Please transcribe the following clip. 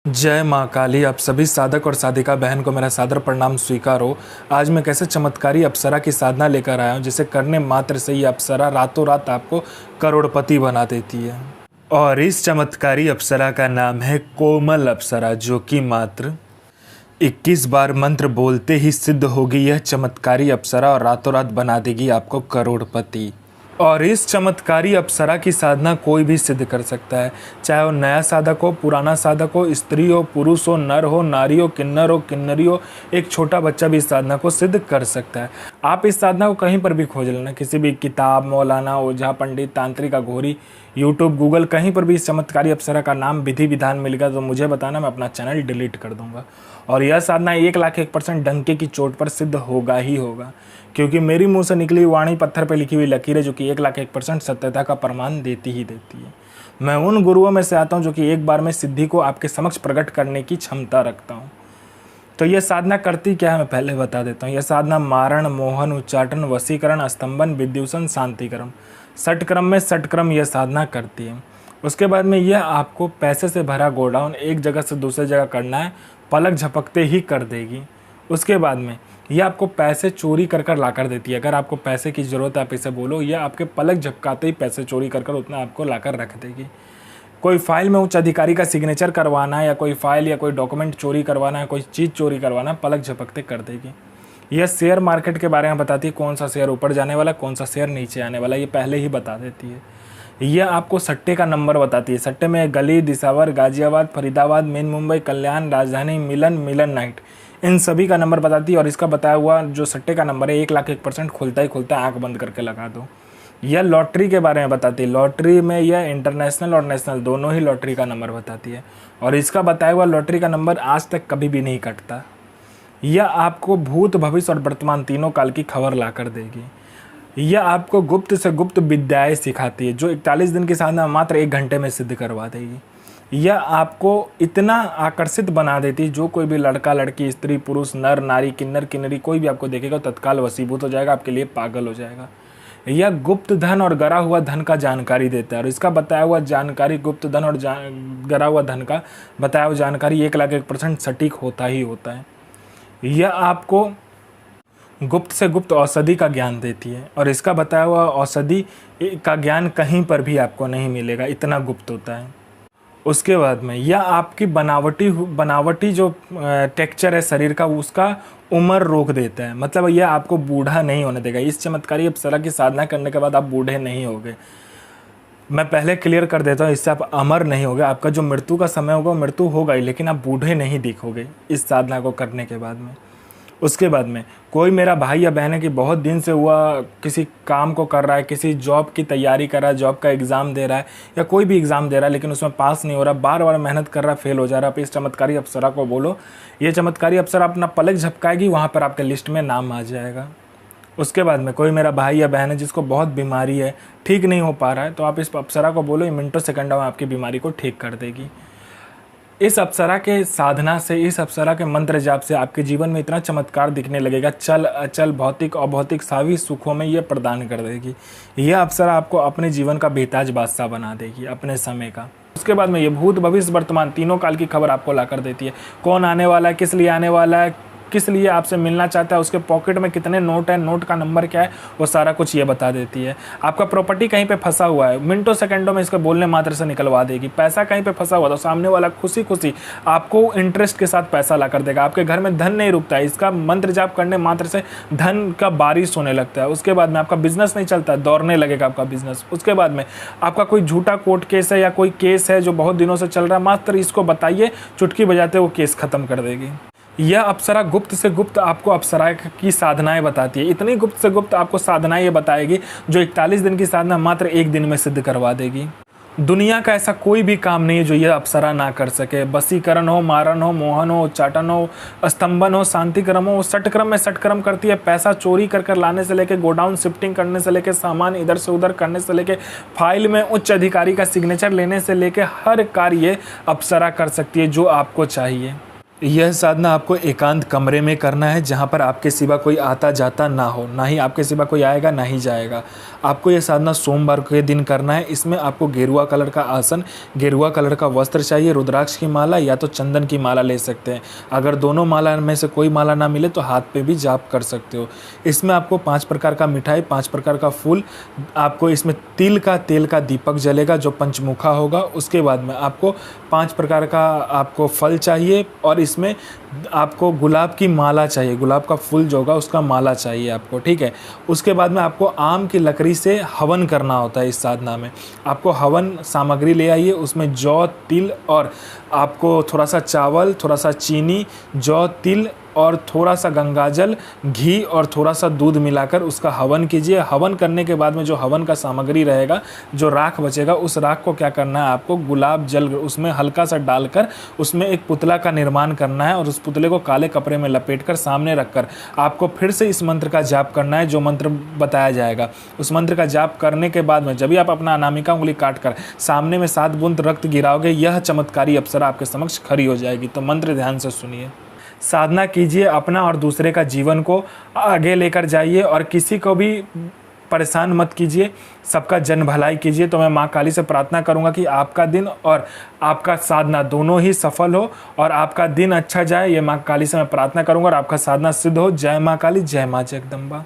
जय माँ काली। आप सभी साधक और साधिका बहन को मेरा सादर प्रणाम स्वीकार हो। आज मैं कैसे चमत्कारी अप्सरा की साधना लेकर आया हूँ जिसे करने मात्र से ही अप्सरा रातों रात आपको करोड़पति बना देती है। और इस चमत्कारी अप्सरा का नाम है कोमल अप्सरा, जो कि मात्र 21 बार मंत्र बोलते ही सिद्ध होगी यह चमत्कारी अप्सरा और रातों रात बना देगी आपको करोड़पति। और इस चमत्कारी अप्सरा की साधना कोई भी सिद्ध कर सकता है, चाहे वो नया साधक हो, पुराना साधक हो, स्त्री हो, पुरुष हो, नर हो, नारी हो, किन्नर हो, किन्नरी हो, एक छोटा बच्चा भी इस साधना को सिद्ध कर सकता है। आप इस साधना को कहीं पर भी खोज लेना, किसी भी किताब, मौलाना, ओझा, पंडित, तांत्रिक, अघोरी, यूट्यूब, गूगल, कहीं पर भी इस चमत्कारी अप्सरा का नाम विधि विधान मिलेगा तो मुझे बताना, मैं अपना चैनल डिलीट कर दूंगा। और यह साधना 1,01% डंके की चोट पर सिद्ध होगा ही होगा, क्योंकि मेरी मुंह से निकली वाणी पत्थर पर लिखी हुई लकीर है, जो कि 1,01% सत्यता का प्रमाण देती ही देती है। मैं उन गुरुओं में से आता हूँ जो कि एक बार में सिद्धि को आपके समक्ष प्रकट करने की क्षमता रखता हूँ। तो यह साधना करती क्या है मैं पहले बता देता हूँ। यह साधना मारण, मोहन, उच्चाटन, वशीकरण, स्तंभन, विद्युषण, शांतिकरण, षटक्रम में षटक्रम यह साधना करती है। उसके बाद में यह आपको पैसे से भरा गोडाउन एक जगह से दूसरी जगह करना है, पलक झपकते ही कर देगी। उसके बाद में यह आपको पैसे चोरी कर कर ला कर देती है। अगर आपको पैसे की ज़रूरत है आप इसे बोलो, यह आपके पलक झपकाते ही पैसे चोरी कर कर उतना आपको ला कर रख देगी। कोई फाइल में उच्च अधिकारी का सिग्नेचर करवाना है, या कोई फाइल या कोई डॉक्यूमेंट चोरी करवाना है, कोई चीज़ चोरी करवाना है, पलक झपकते कर देगी। यह शेयर मार्केट के बारे में बताती है, कौन सा शेयर ऊपर जाने वाला, कौन सा शेयर नीचे आने वाला, ये पहले ही बता देती है। यह आपको सट्टे का नंबर बताती है। सट्टे में गली, दिसावर, गाजियाबाद, फरीदाबाद, मेन मुंबई, कल्याण, राजधानी, मिलन नाइट, इन सभी का नंबर बताती है। और इसका बताया हुआ जो सट्टे का नंबर है 1,01% खुलता ही खुलता है, आँख बंद करके लगा दो। यह लॉटरी के बारे में बताती है। लॉटरी में यह इंटरनेशनल और नेशनल दोनों ही लॉटरी का नंबर बताती है। और इसका बताया हुआ लॉटरी का नंबर आज तक कभी भी नहीं कटता। यह आपको भूत, भविष्य और वर्तमान तीनों काल की खबर ला कर देगी। यह आपको गुप्त से गुप्त विद्याएं सिखाती है, जो 41 दिन की साधना मात्र 1 घंटे में सिद्ध करवा देगी। यह आपको इतना आकर्षित बना देती है, जो कोई भी लड़का, लड़की, स्त्री, पुरुष, नर, नारी, किन्नर, किन्नरी कोई भी आपको देखेगा तत्काल वशीभूत हो जाएगा, आपके लिए पागल हो जाएगा। यह गुप्त धन और गरा हुआ धन का जानकारी देता है। और इसका बताया हुआ जानकारी, गुप्त धन और गरा हुआ धन का बताया हुआ जानकारी 1,01% सटीक होता ही होता है। यह आपको गुप्त से गुप्त औषधि का ज्ञान देती है। और इसका बताया हुआ औषधि का ज्ञान कहीं पर भी आपको नहीं मिलेगा, इतना गुप्त होता है। उसके बाद में यह आपकी बनावटी जो टेक्सचर है शरीर का, उसका उम्र रोक देता है। मतलब यह आपको बूढ़ा नहीं होने देगा। इस चमत्कारी अप्सरा की साधना करने के बाद आप बूढ़े नहीं होगे। मैं पहले क्लियर कर देता हूँ, इससे आप अमर नहीं होगे। आपका जो मृत्यु का समय होगा वो मृत्यु होगा ही, लेकिन आप बूढ़े नहीं दिखोगे इस साधना को करने के बाद में। उसके बाद में कोई मेरा भाई या बहन है कि बहुत दिन से हुआ किसी काम को कर रहा है, किसी जॉब की तैयारी कर रहा है, जॉब का एग्ज़ाम दे रहा है या कोई भी एग्ज़ाम दे रहा है, लेकिन उसमें पास नहीं हो रहा, बार बार मेहनत कर रहा है, फेल हो जा रहा है। आप इस चमत्कारी अप्सरा को बोलो, ये चमत्कारी अप्सरा अपना पलक झपकाएगी, वहाँ पर आपके लिस्ट में नाम आ जाएगा। उसके बाद में कोई मेरा भाई या बहन है जिसको बहुत बीमारी है, ठीक नहीं हो पा रहा है, तो आप इस अप्सरा को बोलो, ये मिनटों सेकंडों में आपकी बीमारी को ठीक कर देगी। इस अप्सरा के साधना से, इस अप्सरा के मंत्र जाप से आपके जीवन में इतना चमत्कार दिखने लगेगा, चल अचल, भौतिक अभौतिक सभी सुखों में ये प्रदान कर देगी। यह अप्सरा आपको अपने जीवन का बेताज बादशाह बना देगी, अपने समय का। उसके बाद में ये भूत, भविष्य, वर्तमान तीनों काल की खबर आपको ला कर देती है। कौन आने वाला है, किस लिए आने वाला है, किस लिए आपसे मिलना चाहता है, उसके पॉकेट में कितने नोट है, नोट का नंबर क्या है, वो सारा कुछ ये बता देती है। आपका प्रॉपर्टी कहीं पे फंसा हुआ है, मिनटों सेकंडों में इसको बोलने मात्र से निकलवा देगी। पैसा कहीं पे फंसा हुआ तो सामने वाला खुशी खुशी आपको इंटरेस्ट के साथ पैसा ला कर देगा। आपके घर में धन नहीं रुकता है, इसका मंत्र जाप करने मात्र से धन का बारिश होने लगता है। उसके बाद में आपका बिजनेस नहीं चलता, दौड़ने लगेगा आपका बिजनेस। उसके बाद में आपका कोई झूठा कोर्ट केस है या कोई केस है जो बहुत दिनों से चल रहा है, मात्र इसको बताइए, चुटकी बजाते वो केस खत्म कर देगी। यह अप्सरा गुप्त से गुप्त आपको अप्सरा की साधनाएं बताती है। इतनी गुप्त से गुप्त आपको साधनाएं ये बताएगी जो 41 दिन की साधना मात्र 1 दिन में सिद्ध करवा देगी। दुनिया का ऐसा कोई भी काम नहीं है जो यह अप्सरा ना कर सके। वशीकरण हो, मारण हो, मोहन हो, उच्चाटन हो, स्तंभन हो, शांतिक्रम हो, षटक्रम में षटक्रम करती है। पैसा चोरी कर कर लाने से लेके, गोडाउन शिफ्टिंग करने से लेके, सामान इधर से उधर करने से लेके, फाइल में उच्च अधिकारी का सिग्नेचर लेने से लेके हर कार्य अप्सरा कर सकती है जो आपको चाहिए। यह साधना आपको एकांत कमरे में करना है, जहाँ पर आपके सिवा कोई आता जाता ना हो, ना ही आपके सिवा कोई आएगा ना ही जाएगा। आपको यह साधना सोमवार के दिन करना है। इसमें आपको गेरुआ कलर का आसन, गेरुआ कलर का वस्त्र चाहिए, रुद्राक्ष की माला या तो चंदन की माला ले सकते हैं। अगर दोनों माला में से कोई माला ना मिले तो हाथ पे भी जाप कर सकते हो। इसमें आपको 5 प्रकार का मिठाई, 5 प्रकार का फूल, आपको इसमें तिल का तेल का दीपक जलेगा जो पंचमुखा होगा। उसके बाद में आपको 5 प्रकार का आपको फल चाहिए और इसमें आपको गुलाब की माला चाहिए, गुलाब का फूल जो होगा उसका माला चाहिए आपको, ठीक है। उसके बाद में आपको आम की लकड़ी से हवन करना होता है। इस साधना में आपको हवन सामग्री ले आइए, उसमें जौ, तिल और आपको थोड़ा सा चावल, थोड़ा सा चीनी, जौ, तिल और थोड़ा सा गंगाजल, घी और थोड़ा सा दूध मिलाकर उसका हवन कीजिए। हवन करने के बाद में जो हवन का सामग्री रहेगा, जो राख बचेगा, उस राख को क्या करना है, आपको गुलाब जल उसमें हल्का सा डालकर उसमें एक पुतला का निर्माण करना है और उस पुतले को काले कपड़े में लपेटकर सामने रखकर आपको फिर से इस मंत्र का जाप करना है, जो मंत्र बताया जाएगा। उस मंत्र का जाप करने के बाद में जब भी आप अपना अनामिका उंगली काटकर सामने में 7 बूंद रक्त गिराओगे, यह चमत्कारी अप्सरा आपके समक्ष खड़ी हो जाएगी। तो मंत्र ध्यान से सुनिए। साधना कीजिए, अपना और दूसरे का जीवन को आगे लेकर जाइए और किसी को भी परेशान मत कीजिए, सबका जन भलाई कीजिए। तो मैं माँ काली से प्रार्थना करूँगा कि आपका दिन और आपका साधना दोनों ही सफल हो और आपका दिन अच्छा जाए। ये माँ काली से मैं प्रार्थना करूँगा और आपका साधना सिद्ध हो। जय माँ काली, जय माँ जगदम्बा।